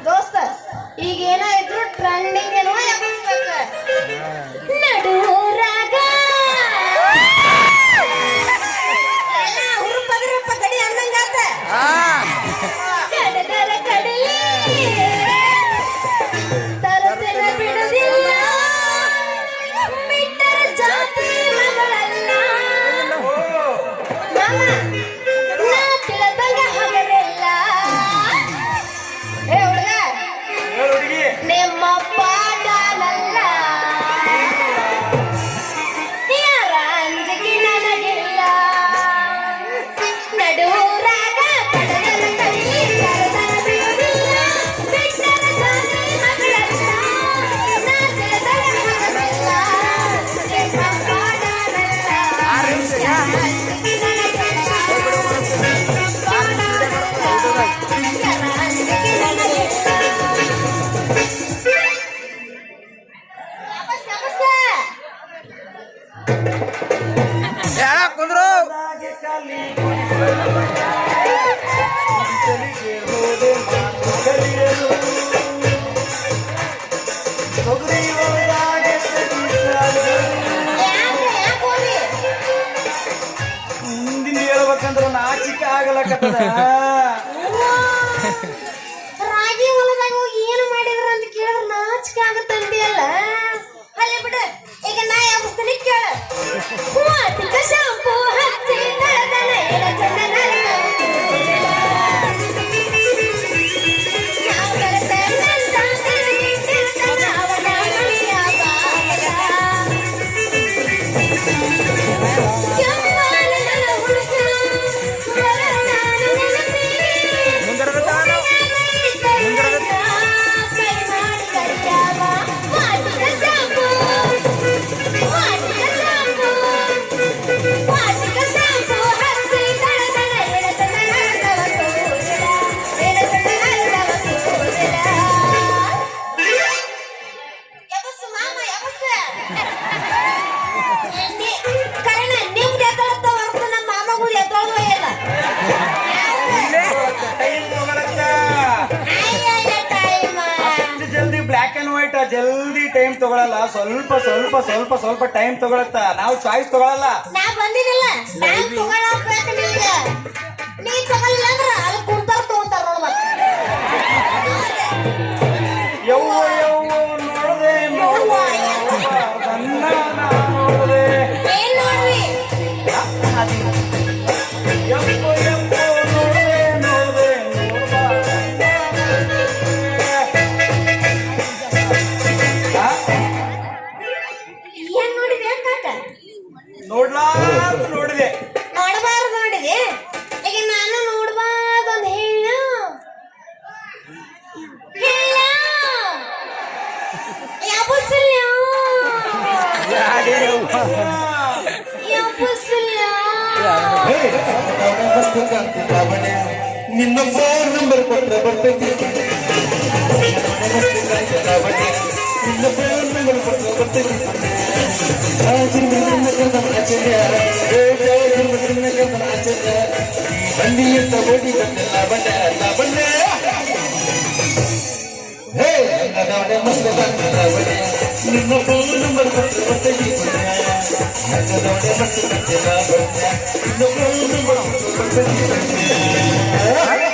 ದೋಸ್ತ ಈಗೇನ ಇದ್ರು ಟ್ರೆಂಡಿಂಗ್ ಏನೋ ನಡುರಾಗ ಹುರುಪದ್ರಪ್ಪ ಗಡಿ ಅನ್ನಂಗಾತ ಕಡದರ ಕಡಲಿ ತರತನ ಬಿಡುದಿಲ್ಲ ಬಿಟ್ಟರ ಜಾತಿ ಮಗಳಲ್ಲ ಮಾಮ ನಾ ತಿಳದಂಗ ಹಗರೆಲ್ಲ ಏ ಹುಡುಗ ನಿಮ್ಮ ಪಾಡನಲ್ಲ ಯಾರ ಅಂಜಿಕೆ ನನಗಿಲ್ಲ ನಡುರಾಗ ಕಡದರ ಕಡಲಿ ತರತನ ಬಿಡುದಿಲ್ಲ ಬಿಟ್ಟರ ಜಾತಿ ಮಗಳಲ್ಲ ನಾ ತಿಳದಂಗ ಹಗರೆಲ್ಲ ನಿಮ್ಮ ಪಾಡನಲ್ಲ ಯಾರ ಅಂಜಿಕೆ ನನಗಿಲ್ಲ ಕುಂದ್ರು ಮುಂದಿನ ಹೇಳ್ಬೇಕಂದ್ರ ನಾಚಿಕೆ ಆಗಲಕತ್ತದ ರಾಗಿ ಹೊಲದಾಗ ಹೋಗಿ ಏನು ಮಾಡಿದ್ರ ಅಂತ ಕೇಳಿದ್ರೆ ನಾಚಿಕೆ ಆಗತ್ತಂದಿಯಲ್ಲ ಅಲ್ಲೇ ಬಿಡ ಈಗ ನಾ ಯಾವಸ್ತಾನೆ ಕೇಳ ಮಾತಿಕ ಶಾಂಪು ಹಚ್ಚಿ ತಳದನ ಎಡ ಚಂದನ ಬ್ಲ್ಯಾಕ್ ಅಂಡ್ ವೈಟ್ ಜಲ್ದಿ ಟೈಮ್ ತಗೊಳಲ್ಲ ಸ್ವಲ್ಪ ಸ್ವಲ್ಪ ಸ್ವಲ್ಪ ಸ್ವಲ್ಪ ಟೈಮ್ ತಗೊಳತ್ತ ನಾವು ಚಾಯ್ಸ್ ತಗೊಳಲ್ಲ ನಾ ಬಂದಿದ್ದಿಲ್ಲ ಟೈಮ್ ತಗೊಳ್ಳಬೇಕು ನಿಮ್ಗೆ ನೀ ತಗೊಳ್ಳಿಲ್ಲ ಅಂದ್ರೆ ಅಲ್ಲಿ ಕುಂತಾರ ತಗೊಂತಾರ ನೋಡ್ಬೇಕು ಯವ್ವ ಯವ್ವ ನೋಡದೆ ನೋಡದೆ ಏನ್ ನೋಡ್ರಿ ಯಪ್ಪ ಯಪ್ಪ ನೋಡದೆ ನೋಡದೆ ಏನ್ ನೋಡಿದೆ ಕಾಕ ನೋಡಿದೆ ನೋಡಬಾರ್ದು ನೋಡಿದೆ ಈಗ ನಾನು ನೋಡಬಾರ್ದು ಒಂದು ಹೇಳು ಯಾಬುಸಲ್ಯ ನಿನ್ನ ಫೋನ್ ನಂಬರ್ ಕೊಟ್ರೆ ಬರ್ತೈತಿ ನಿನ್ನ ಫೋನ್ ನಂಬರ್ ಕೊಟ್ರೆ ಬರ್ತೈತಿ ಬಂದಿ ಅಂತ ಓಡಿ ಬಂದೆಲ್ಲ ಬಂಡೆ ಅಲ್ಲ ಬಂಡೆ ಹೇ ಮಸ್ತ್ ಬಂದೆ ನಿನ್ನ ಫೋನ್ ನಂಬರ್ ಕೊಟ್ರೆ ಬರ್ತೈತಿ ಮಸ್ತ್ ಬಂದೆಲ್ಲ ಬಂಡೆ ನಿನ್ನ ಫೋನ್ ನಂಬರ್ ಕೊಟ್ರೆ ಬರ್ತೈತಿ